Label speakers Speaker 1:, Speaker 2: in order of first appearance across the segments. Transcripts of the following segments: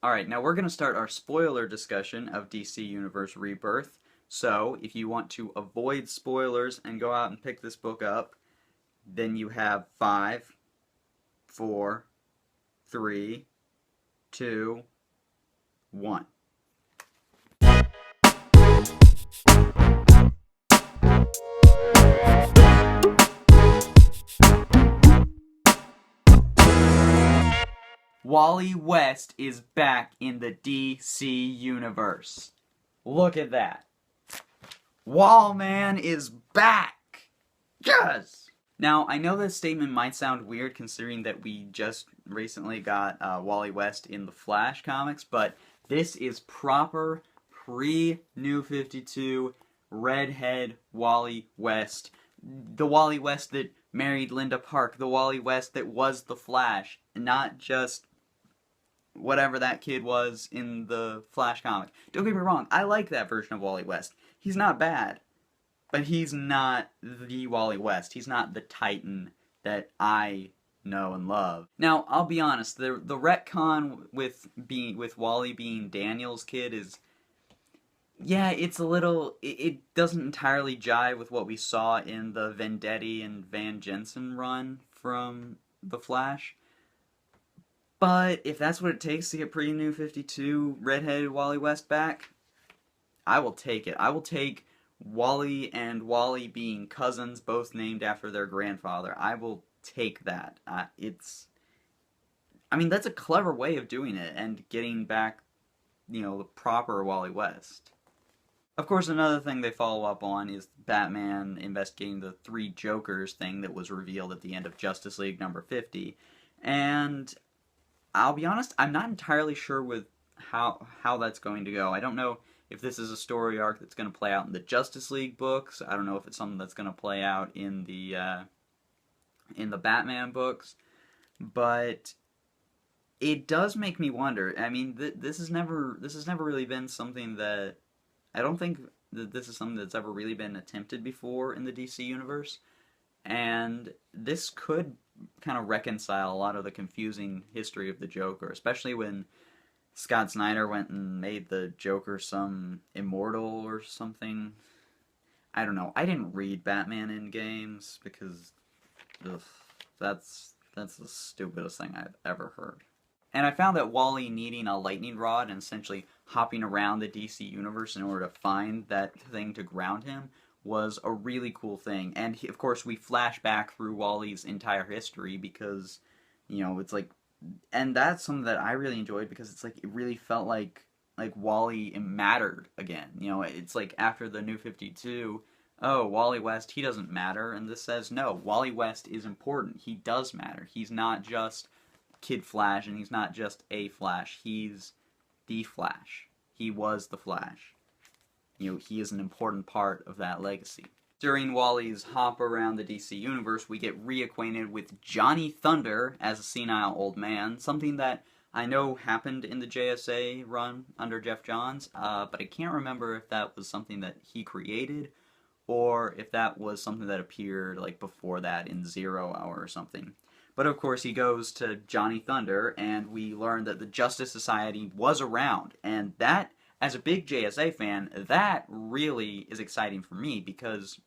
Speaker 1: Alright, now we're going to start our spoiler discussion of DC Universe Rebirth. So, if you want to avoid spoilers and go out and pick this book up, then you have 5, 4, 3, 2, 1. Wally West is back in the DC Universe. Look at that. Wallman is back! Yes! Now, I know this statement might sound weird considering that we just recently got Wally West in the Flash comics, but this is proper pre-New 52 redhead Wally West. The Wally West that married Linda Park, the Wally West that was the Flash, not just whatever that kid was in the Flash comic. Don't get me wrong, I like that version of Wally West. He's not bad, but he's not the Wally West. He's not the Titan that I know and love. Now, I'll be honest, the retcon with Wally being Daniel's kid is, yeah, it's a little, it doesn't entirely jive with what we saw in the Vendetti and Van Jensen run from the Flash. But if that's what it takes to get pre-New 52 redheaded Wally West back, I will take it. I will take Wally and Wally being cousins, both named after their grandfather. I will take that. I mean, that's a clever way of doing it and getting back, the proper Wally West. Of course, another thing they follow up on is Batman investigating the three Jokers thing that was revealed at the end of Justice League number 50. And I'll be honest, I'm not entirely sure with how that's going to go. I don't know if this is a story arc that's going to play out in the Justice League books. I don't know if it's something that's going to play out in the Batman books. But it does make me wonder. I mean, this has never really been something that I don't think that this is something that's ever really been attempted before in the DC universe. And this could kind of reconcile a lot of the confusing history of the Joker, especially when Scott Snyder went and made the Joker some immortal or something. I don't know. I didn't read Batman in games because that's the stupidest thing I've ever heard. And I found that Wally needing a lightning rod and essentially hopping around the DC universe in order to find that thing to ground him was a really cool thing. And of course we flash back through Wally's entire history because, it's like, and that's something that I really enjoyed because it's like, it really felt like Wally mattered again. It's like after the New 52, oh, Wally West, he doesn't matter. And this says, no, Wally West is important. He does matter. He's not just Kid Flash and he's not just a Flash. He's the Flash. He was the Flash. He is an important part of that legacy. During Wally's hop around the DC universe, we get reacquainted with Johnny Thunder as a senile old man, something that I know happened in the JSA run under Jeff Johns, but I can't remember if that was something that he created, or if that was something that appeared like before that in Zero Hour or something. But of course he goes to Johnny Thunder, and we learn that the Justice Society was around, and that, as a big JSA fan, that really is exciting for me because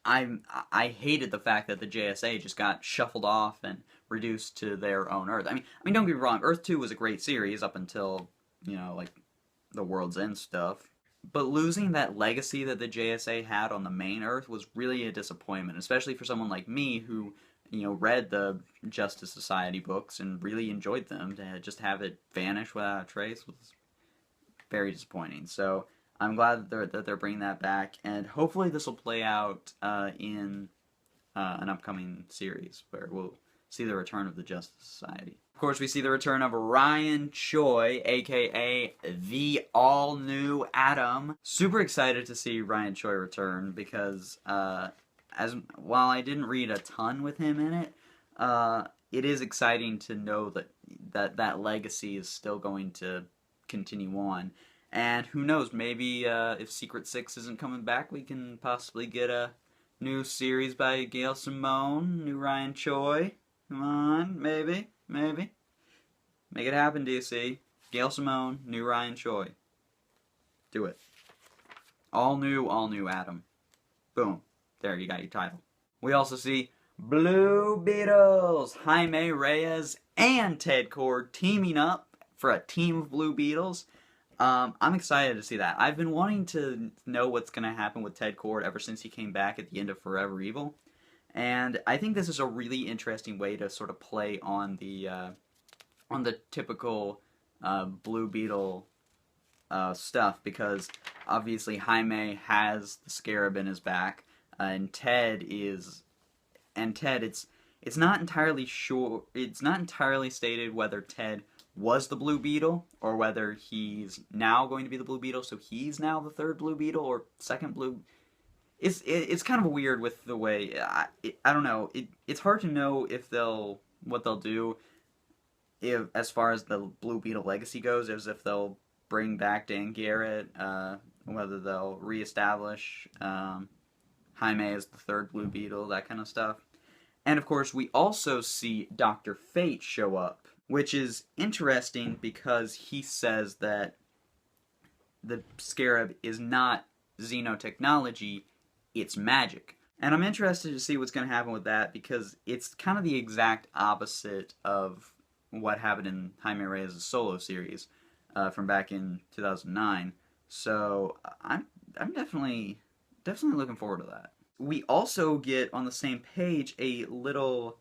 Speaker 1: I hated the fact that the JSA just got shuffled off and reduced to their own Earth. I mean, don't get me wrong, Earth 2 was a great series up until, like the World's End stuff. But losing that legacy that the JSA had on the main Earth was really a disappointment, especially for someone like me who, read the Justice Society books and really enjoyed them. To just have it vanish without a trace was very disappointing. So I'm glad that they're bringing that back, and hopefully this will play out in an upcoming series where we'll see the return of the Justice Society. Of course, we see the return of Ryan Choi, aka the all-new Atom. Super excited to see Ryan Choi return because while I didn't read a ton with him in it, it is exciting to know that legacy is still going to continue on. And who knows, maybe if Secret Six isn't coming back, we can possibly get a new series by Gail Simone, new Ryan Choi. Come on, maybe. Make it happen, DC. Gail Simone, new Ryan Choi. Do it. All new Adam. Boom. There, you got your title. We also see Blue Beetles, Jaime Reyes and Ted Kord teaming up for a team of Blue Beetles. I'm excited to see that. I've been wanting to know what's going to happen with Ted Kord ever since he came back at the end of Forever Evil. And I think this is a really interesting way to sort of play on the typical Blue Beetle stuff, because obviously Jaime has the scarab in his back, and Ted, it's not entirely sure, it's not entirely stated whether Ted was the Blue Beetle or whether he's now going to be the Blue Beetle, so he's now the third Blue Beetle or second Blue. It's kind of weird with the way I don't know. It's hard to know what they'll do if, as far as the Blue Beetle legacy goes, as if they'll bring back Dan Garrett, whether they'll reestablish Jaime as the third Blue Beetle, that kind of stuff. And of course, we also see Dr. Fate show up, which is interesting because he says that the scarab is not xenotechnology, it's magic. And I'm interested to see what's going to happen with that, because it's kind of the exact opposite of what happened in Jaime Reyes' solo series from back in 2009. So I'm definitely looking forward to that. We also get on the same page a little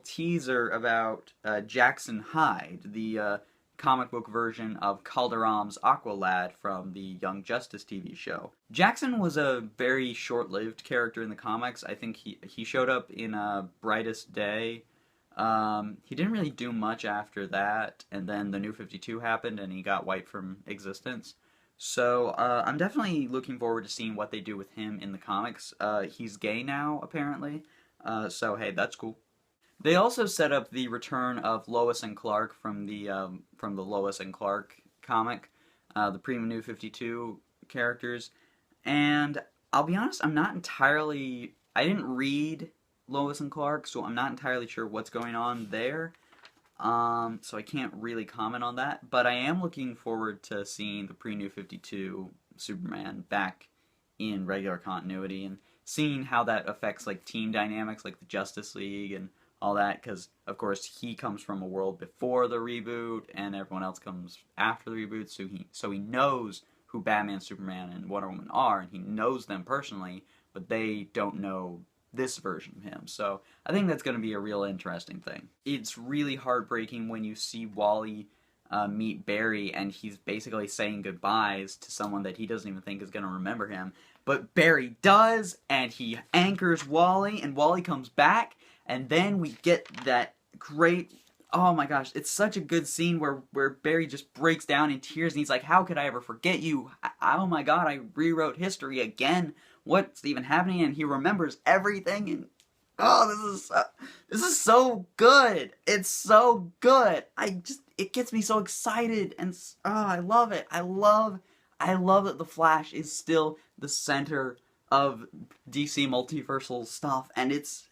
Speaker 1: teaser about Jackson Hyde, the comic book version of Calderon's Aqualad from the Young Justice TV show. Jackson was a very short-lived character in the comics. I think he showed up in Brightest Day. He didn't really do much after that, and then the New 52 happened and he got wiped from existence. So I'm definitely looking forward to seeing what they do with him in the comics. He's gay now, apparently, so hey, that's cool. They also set up the return of Lois and Clark from the Lois and Clark comic, the New 52 characters, and I'll be honest, I didn't read Lois and Clark, so I'm not entirely sure what's going on there, so I can't really comment on that, but I am looking forward to seeing the New 52 Superman back in regular continuity, and seeing how that affects like team dynamics, like the Justice League and all that, because of course he comes from a world before the reboot, and everyone else comes after the reboot, so he knows who Batman, Superman, and Wonder Woman are, and he knows them personally, but they don't know this version of him. So I think that's going to be a real interesting thing. It's really heartbreaking when you see Wally meet Barry, and he's basically saying goodbyes to someone that he doesn't even think is going to remember him, but Barry does, and he anchors Wally, and Wally comes back. And then we get that great, oh my gosh, it's such a good scene where Barry just breaks down in tears and he's like, how could I ever forget you? Oh my god, I rewrote history again. What's even happening? And he remembers everything, and oh, this is so good. It's so good. It gets me so excited, and I love it. I love that the Flash is still the center of DC multiversal stuff, and it's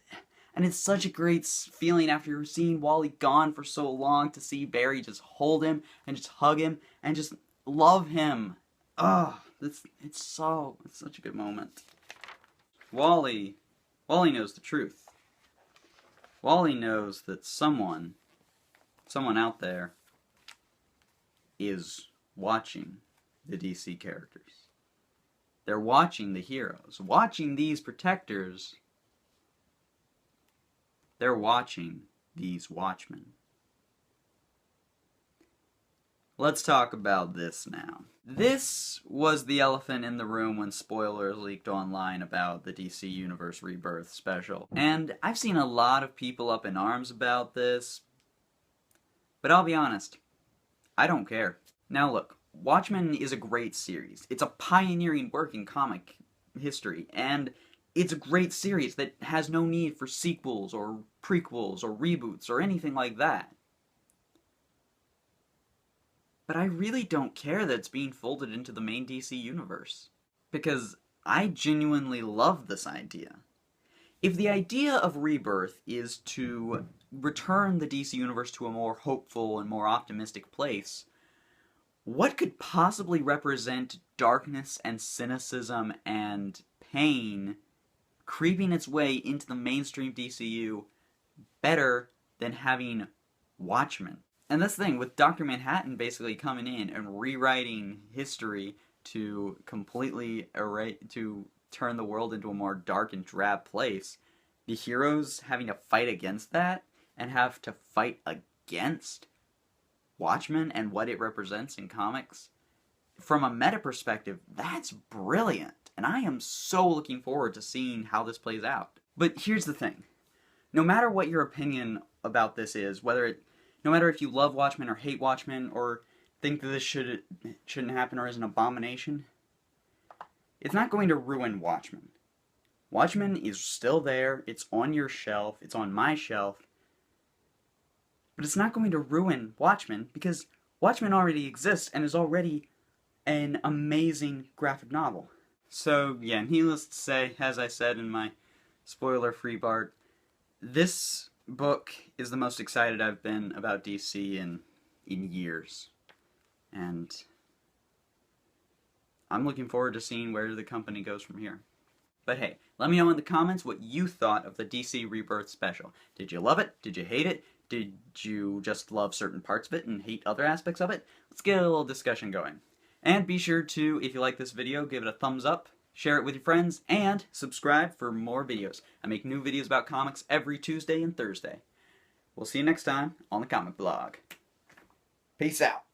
Speaker 1: such a great feeling after seeing Wally gone for so long to see Barry just hold him and just hug him and just love him. It's such a good moment. Wally knows the truth. Wally knows that someone out there is watching the DC characters. They're watching the heroes, watching these protectors. They're watching these Watchmen. Let's talk about this now. This was the elephant in the room when spoilers leaked online about the DC Universe Rebirth special. And I've seen a lot of people up in arms about this, but I'll be honest, I don't care. Now look, Watchmen is a great series. It's a pioneering work in comic history, and it's a great series that has no need for sequels or prequels or reboots or anything like that. But I really don't care that it's being folded into the main DC universe, because I genuinely love this idea. If the idea of Rebirth is to return the DC Universe to a more hopeful and more optimistic place, what could possibly represent darkness and cynicism and pain creeping its way into the mainstream DCU better than having Watchmen? And that's the thing, with Dr. Manhattan basically coming in and rewriting history to completely to turn the world into a more dark and drab place, the heroes having to fight against that and have to fight against Watchmen and what it represents in comics, from a meta perspective, that's brilliant. And I am so looking forward to seeing how this plays out. But here's the thing. No matter what your opinion about this is, no matter if you love Watchmen or hate Watchmen or think that this shouldn't happen or is an abomination, it's not going to ruin Watchmen. Watchmen is still there, it's on your shelf, it's on my shelf, but it's not going to ruin Watchmen because Watchmen already exists and is already an amazing graphic novel. So yeah, needless to say, as I said in my spoiler-free part, this book is the most excited I've been about DC in years. And I'm looking forward to seeing where the company goes from here. But hey, let me know in the comments what you thought of the DC Rebirth special. Did you love it? Did you hate it? Did you just love certain parts of it and hate other aspects of it? Let's get a little discussion going. And be sure to, if you like this video, give it a thumbs up, share it with your friends, and subscribe for more videos. I make new videos about comics every Tuesday and Thursday. We'll see you next time on the Comic Blog. Peace out.